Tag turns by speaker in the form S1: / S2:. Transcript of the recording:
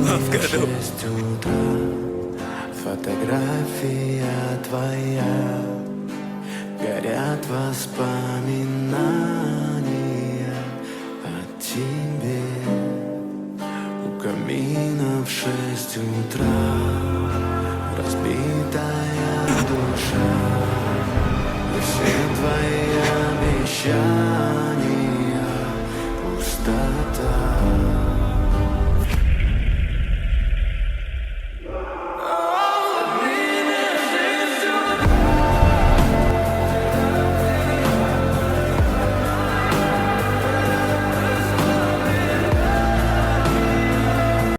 S1: в году.
S2: 6 утра, фотография твоя, горят воспоминания о тебе. У камина в 6 утра, разбитая душа, и все твои обещания пустота.